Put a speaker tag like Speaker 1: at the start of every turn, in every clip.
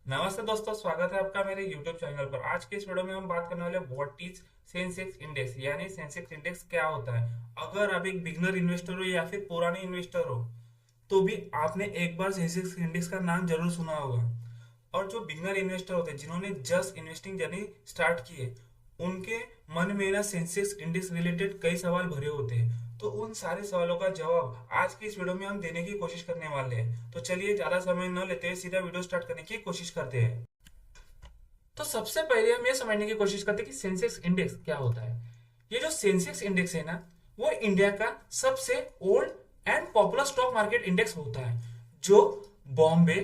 Speaker 1: नमस्ते दोस्तों, स्वागत है आपका मेरे YouTube चैनल पर। आज के इस वीडियो में हम बात करने वाले व्हाट इज सेंसेक्स इंडेक्स, यानी सेंसेक्स इंडेक्स क्या होता है। अगर आप एक बिगनर इन्वेस्टर हो या फिर पुराने इन्वेस्टर हो तो भी आपने एक बार सेंसेक्स इंडेक्स का नाम जरूर सुना होगा। और जो बिगनर इन्वेस्टर होते हैं, जिन्होंने जस्ट इन्वेस्टिंग जर्नी स्टार्ट की है, उनके मन में ना सेंसेक्स इंडेक्स रिलेटेड कई सवाल भरे होते हैं। तो उन सारे सवालों का जवाब आज की इस वीडियो में हम देने की कोशिश करने वाले हैं। तो चलिए ज्यादा समय न लेते हुए सीधा वीडियो स्टार्ट करने की कोशिश करते हैं। तो सबसे पहले हम ये समझने की कोशिश करते हैं कि सेंसेक्स इंडेक्स क्या होता है। ये जो सेंसेक्स इंडेक्स है ना, वो इंडिया का सबसे old and popular stock market index होता है, जो बॉम्बे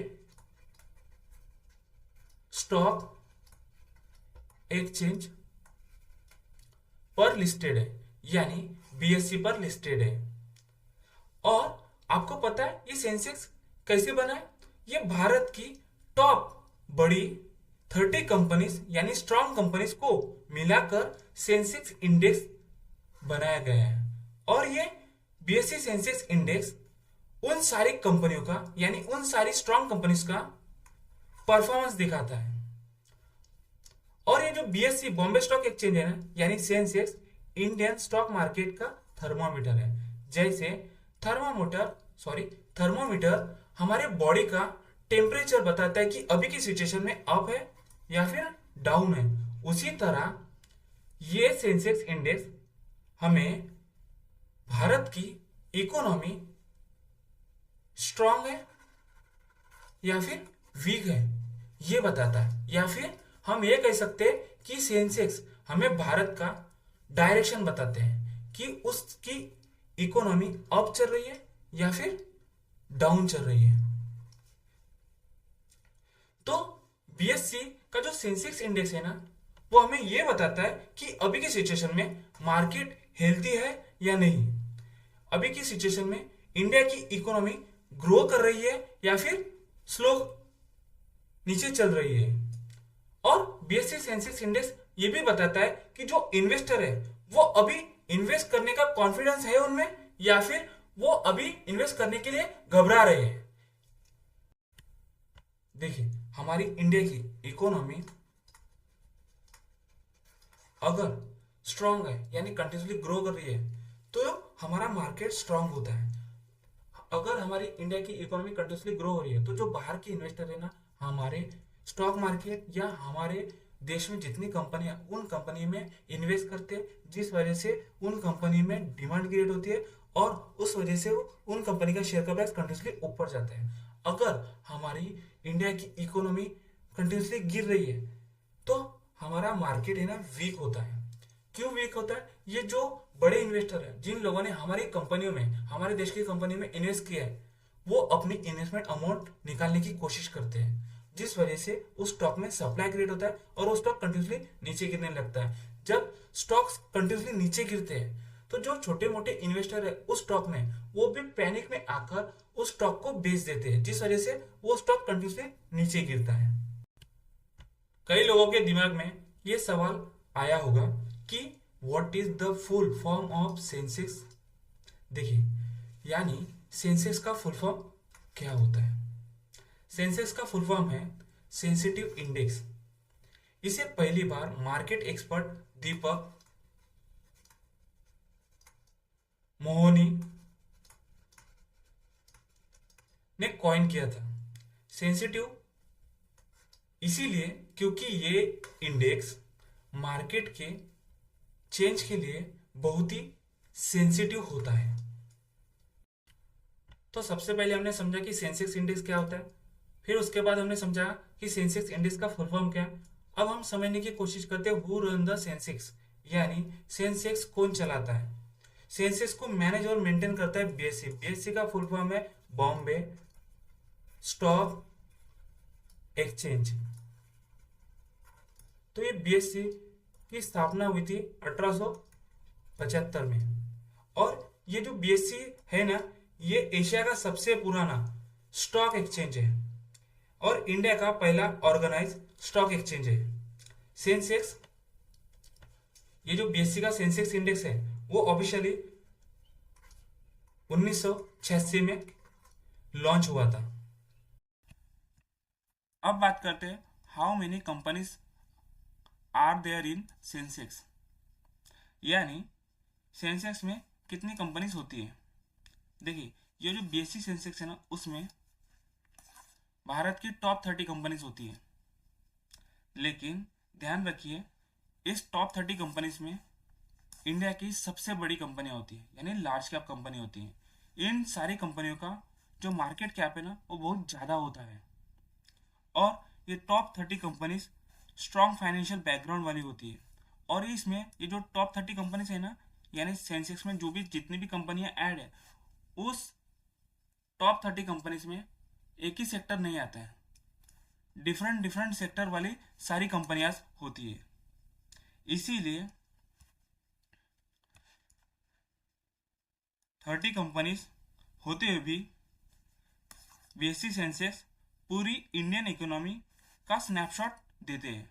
Speaker 1: स्टॉक एक्सचेंज पर लिस्टेड है, यानी बीएससी पर लिस्टेड है। और आपको पता है ये सेंसेक्स कैसे बना है? ये भारत की टॉप बड़ी 30 कंपनीज यानी स्ट्रॉन्ग कंपनीज को मिलाकर सेंसेक्स इंडेक्स बनाया गया है। और ये बीएससी सेंसेक्स इंडेक्स उन सारी कंपनियों का यानी उन सारी स्ट्रॉन्ग कंपनीज का परफॉर्मेंस दिखाता है। और ये जो बीएससी बॉम्बे स्टॉक एक्सचेंज है ना, यानी सेंसेक्स इंडियन स्टॉक मार्केट का थर्मोमीटर है। जैसे थर्मोमीटर थर्मोमीटर हमारे बॉडी का टेम्परेचर बताता है कि अभी की सिचुएशन में अप है या फिर डाउन है। उसी तरह ये सेंसेक्स इंडेक्स हमें भारत की इकोनॉमी स्ट्रांग है या फिर वीक है ये बताता है। या फिर हम ये कह सकते हैं कि सेंसेक्स हमें भारत का डायरेक्शन बताते हैं कि उसकी इकोनॉमी अप चल रही है या फिर डाउन चल रही है। तो बीएससी का जो सेंसेक्स इंडेक्स है ना, वो हमें यह बताता है कि अभी की सिचुएशन में मार्केट हेल्थी है या नहीं। अभी की सिचुएशन में इंडिया की इकोनॉमी ग्रो कर रही है या फिर स्लो नीचे चल रही है। और बीएससी सेंसेक्स इंडेक्स ये भी बताता है कि जो इन्वेस्टर है वो अभी इन्वेस्ट करने का कॉन्फिडेंस है उनमें या फिर वो अभी इन्वेस्ट करने के लिए घबरा रहे हैं। देखिए, हमारी इंडिया की इकोनॉमी अगर स्ट्रांग है यानी कंटिन्यूसली ग्रो कर रही है तो हमारा मार्केट स्ट्रांग होता है। अगर हमारी इंडिया की इकोनॉमी कंटिन्यूसली ग्रो हो रही है तो जो बाहर के इन्वेस्टर है ना, हमारे स्टॉक मार्केट या हमारे देश में जितनी कंपनियां उन कंपनी में इन्वेस्ट करते हैं, जिस वजह से उन कंपनी में डिमांड क्रिएट होती है और उस वजह से उन कंपनी का शेयर का प्राइस कंटिन्यूसली ऊपर जाता है। अगर हमारी इंडिया की इकोनॉमी कंटिन्यूसली गिर रही है तो हमारा मार्केट है ना वीक होता है। क्यों वीक होता है? ये जो बड़े इन्वेस्टर है, जिन लोगों ने हमारी कंपनियों में हमारे देश की कंपनी में इन्वेस्ट किया है, वो अपनी इन्वेस्टमेंट अमाउंट निकालने की कोशिश करते हैं, जिस वजह से उस स्टॉक में सप्लाई क्रिएट होता है और वो स्टॉक कंटिन्यूसली नीचे गिरने लगता है। जब स्टॉक्स कंटिन्यूसली नीचे गिरते हैं तो जो छोटे मोटे इन्वेस्टर है उस स्टॉक में, वो भी पैनिक में आकर उस स्टॉक को बेच देते हैं, जिस वजह से वो स्टॉक कंटिन्यूसली नीचे गिरता है। कई लोगों के दिमाग में ये सवाल आया होगा कि what is the full form of Sensex. देखिए, यानी सेंसेक्स का फुल फॉर्म क्या होता है? सेंसेक्स का फुल फॉर्म है सेंसिटिव इंडेक्स। इसे पहली बार मार्केट एक्सपर्ट दीपक मोहनी ने कॉइन किया था। सेंसिटिव इसीलिए क्योंकि ये इंडेक्स मार्केट के चेंज के लिए बहुत ही सेंसिटिव होता है। तो सबसे पहले हमने समझा कि सेंसेक्स इंडेक्स क्या होता है, फिर उसके बाद हमने समझा कि सेंसेक्स इंडेक्स का फुल फॉर्म क्या है। अब हम समझने की कोशिश करते हैं हु रन द सेंसेक्स, यानी सेंसेक्स कौन चलाता है। सेंसेक्स को मैनेज और मेंटेन करता है बीएससी। बीएससी का फुल फॉर्म है बॉम्बे स्टॉक एक्सचेंज। तो ये बीएससी की स्थापना हुई थी 1875 में। और ये जो बीएससी है ना, ये एशिया का सबसे पुराना स्टॉक एक्सचेंज है और इंडिया का पहला ऑर्गेनाइज स्टॉक एक्सचेंज है। सेंसेक्स, ये जो बीएससी का सेंसेक्स इंडेक्स है, वो ऑफिशियली 1986 में लॉन्च हुआ था।
Speaker 2: अब बात करते हैं how many companies are there in Sensex, यानी सेंसेक्स में कितनी कंपनीज होती है। देखिए ये जो बीएससी सेंसेक्स है ना, उसमें भारत की टॉप 30 कंपनीज होती है, लेकिन ध्यान रखिए इस टॉप 30 कंपनीज में इंडिया की सबसे बड़ी कंपनियां होती है, यानी लार्ज कैप कंपनी होती है। इन सारी कंपनियों का जो मार्केट कैप है ना वो बहुत ज़्यादा होता है, और ये top 30 companies strong financial background वाली होती है। और इसमें ये जो टॉप 30 कंपनीज है ना, यानी सेंसेक्स में जो भी जितनी भी कंपनियां ऐड है, उस टॉप 30 कंपनीज में एक ही सेक्टर नहीं आता है, डिफरेंट डिफरेंट सेक्टर वाली सारी कंपनियां होती है। इसीलिए 30 कंपनीज होते हुए भी बीएससी सेंसेक्स पूरी इंडियन इकोनॉमी का स्नैपशॉट देते हैं।